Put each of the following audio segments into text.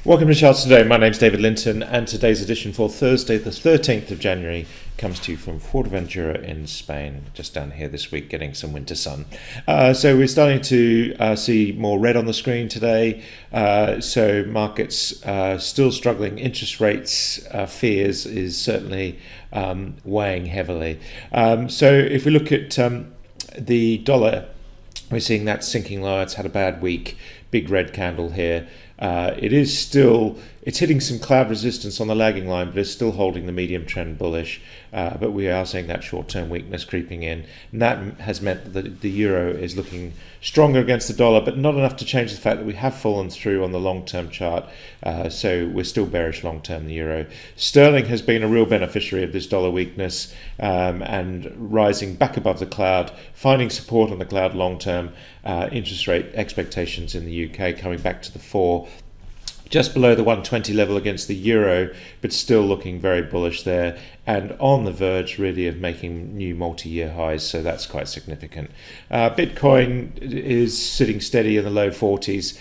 Welcome to Charts Today. My name's David Linton, and today's edition for Thursday, the 13th of January, comes to you from Fuerteventura in Spain, just down here this week, getting some winter sun. So we're starting to see more red on the screen today. So markets still struggling. Interest rates fears is certainly weighing heavily. So if we look at the dollar, we're seeing that sinking lower. It's had a bad week. Big red candle here. It's hitting some cloud resistance on the lagging line, but it's still holding the medium trend bullish. But we are seeing that short-term weakness creeping in. And that has meant that the euro is looking stronger against the dollar, but not enough to change the fact that we have fallen through on the long-term chart. So we're still bearish long-term, the euro. Sterling has been a real beneficiary of this dollar weakness and rising back above the cloud, finding support on the cloud long-term. Interest rate expectations in the UK coming back to the 4, just below the 120 level against the euro, but still looking very bullish there and on the verge really of making new multi-year highs, so that's quite significant. Bitcoin is sitting steady in the low 40s,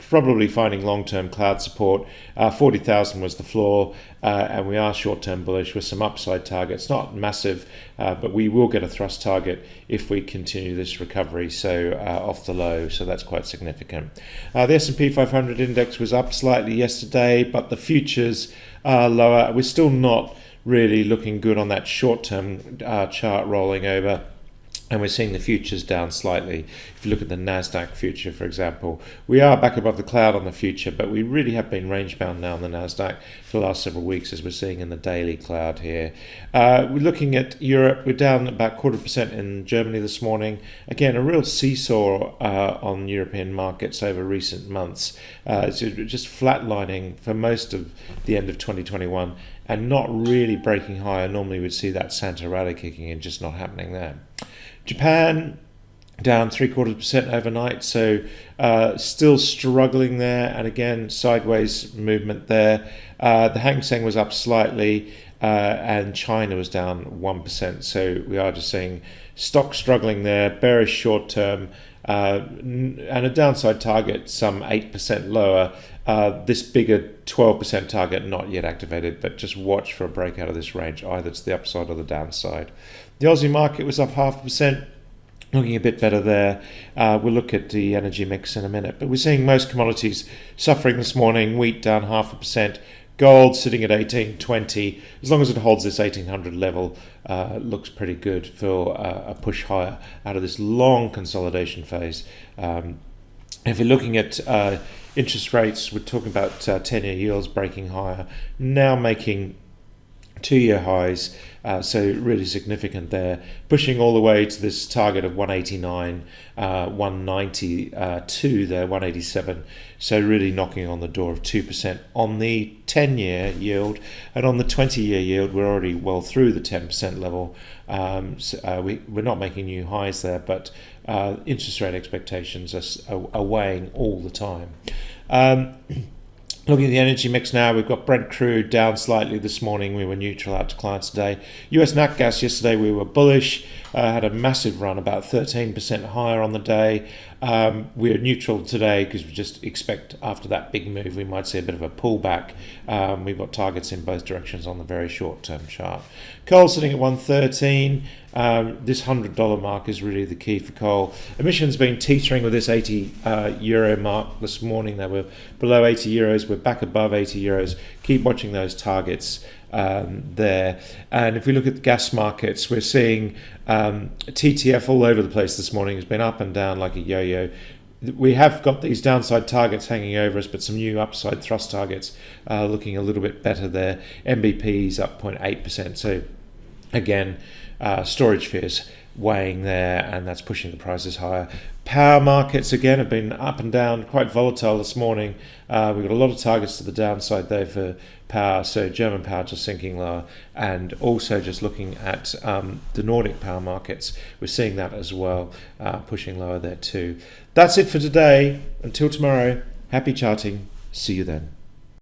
probably finding long-term cloud support. 40,000 was the floor, and we are short-term bullish with some upside targets, not massive, but we will get a thrust target if we continue this recovery, so off the low, so that's quite significant. The S&P 500 index was up slightly yesterday, but the futures are lower. We're still not really looking good on that short-term chart rolling over, and we're seeing the futures down slightly. If you look at the NASDAQ future, for example, we are back above the cloud on the future, but we really have been range-bound now on the NASDAQ for the last several weeks, as we're seeing in the daily cloud here. We're looking at Europe. We're down about 0.25% in Germany this morning. Again, a real seesaw on European markets over recent months. So just flatlining for most of the end of 2021 and not really breaking higher. Normally we'd see that Santa rally kicking in, just not happening there. Japan down 0.75% overnight, so still struggling there, and again sideways movement there. The Hang Seng was up slightly, and China was down 1%, so we are just seeing stock struggling there, bearish short term, and a downside target some 8% lower. This bigger 12% target not yet activated, but just watch for a breakout of this range, either to the upside or the downside. The Aussie market was up 0.5%, looking a bit better there. We'll look at the energy mix in a minute, but we're seeing most commodities suffering this morning. Wheat down 0.5%, gold sitting at 1820. As long as it holds this 1800 level, looks pretty good for a push higher out of this long consolidation phase. If you're looking at interest rates, we're talking about 10-year yields breaking higher, now making 2-year highs, so really significant there, pushing all the way to this target of 189, 192 there, 187, so really knocking on the door of 2% on the 10-year yield, and on the 20-year yield we're already well through the 10% level. We're not making new highs there, but interest rate expectations are weighing all the time. Looking at the energy mix now, we've got Brent Crude down slightly this morning. We were neutral out to clients today. US nat gas yesterday we were bullish, had a massive run, about 13% higher on the day. We're neutral today because we just expect after that big move we might see a bit of a pullback. We've got targets in both directions on the very short-term chart. Coal sitting at 113. This $100 mark is really the key for coal. Emissions been teetering with this 80 euro mark this morning. They were below 80 euros. We're back above 80 euros. Keep watching those targets there. And if we look at the gas markets, we're seeing TTF all over the place this morning. It's been up and down like a yo-yo. We have got these downside targets hanging over us, but some new upside thrust targets looking a little bit better there. MBP's up 0.8%. So again, storage fears weighing there, and that's pushing the prices higher. Power markets again have been up and down, quite volatile this morning. We've got a lot of targets to the downside there for power, so German power just sinking lower, and also just looking at the Nordic power markets, we're seeing that as well, pushing lower there too. That's it for today. Until tomorrow, happy charting. See you then.